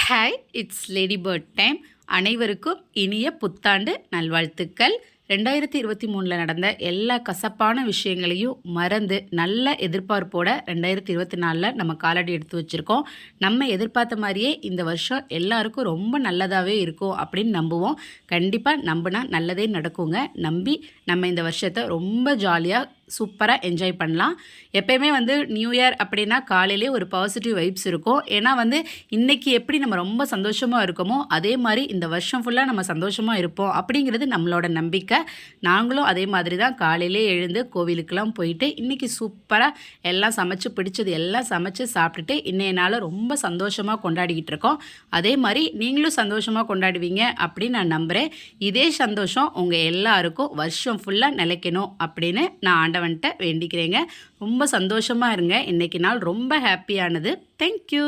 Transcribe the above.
Hi, it's lady bird time. அனைவருக்கும் இனிய புத்தாண்டு நல்வாழ்த்துக்கள். 2023 நடந்த எல்லா கசப்பான விஷயங்களையும் மறந்து நல்ல எதிர்பார்ப்போட 2024 நம்ம காலடி எடுத்து வச்சுருக்கோம். நம்ம எதிர்பார்த்த மாதிரியே இந்த வருஷம் எல்லாருக்கும் ரொம்ப நல்லதாகவே இருக்கும் அப்படின்னு நம்புவோம். கண்டிப்பாக நம்பினா நல்லதே நடக்குங்க. நம்பி நம்ம இந்த வருஷத்தை ரொம்ப ஜாலியாக சூப்பராக என்ஜாய் பண்ணலாம். எப்போயுமே நியூ இயர் அப்படின்னா காலையிலே ஒரு பாசிட்டிவ் வைப்ஸ் இருக்கும். ஏன்னா இன்றைக்கி எப்படி நம்ம ரொம்ப சந்தோஷமாக இருக்கோமோ அதே மாதிரி இந்த வருஷம் ஃபுல்லாக நம்ம சந்தோஷமாக இருப்போம் அப்படிங்கிறது நம்மளோட நம்பிக்கை. நாங்களும் அதே மாதிரி தான் காலையிலே எழுந்து கோவிலுக்கெல்லாம் போயிட்டு இன்றைக்கி சூப்பராக எல்லாம் சமைச்சு பிடிச்சது எல்லாம் சமைச்சு சாப்பிட்டுட்டு இன்றைய நாளை ரொம்ப சந்தோஷமாக கொண்டாடிக்கிட்டு இருக்கோம். அதே மாதிரி நீங்களும் சந்தோஷமாக கொண்டாடுவீங்க அப்படின்னு நான் நம்புகிறேன். இதே சந்தோஷம் உங்கள் எல்லாருக்கும் வருஷம் ஃபுல்லாக நிலைக்கணும் அப்படின்னு நான் ஆண்டவன்கிட்ட வேண்டிக்கிறேங்க. ரொம்ப சந்தோஷமாக இருங்க. இன்றைக்கி நாள் ரொம்ப ஹாப்பியானது. தேங்க்யூ.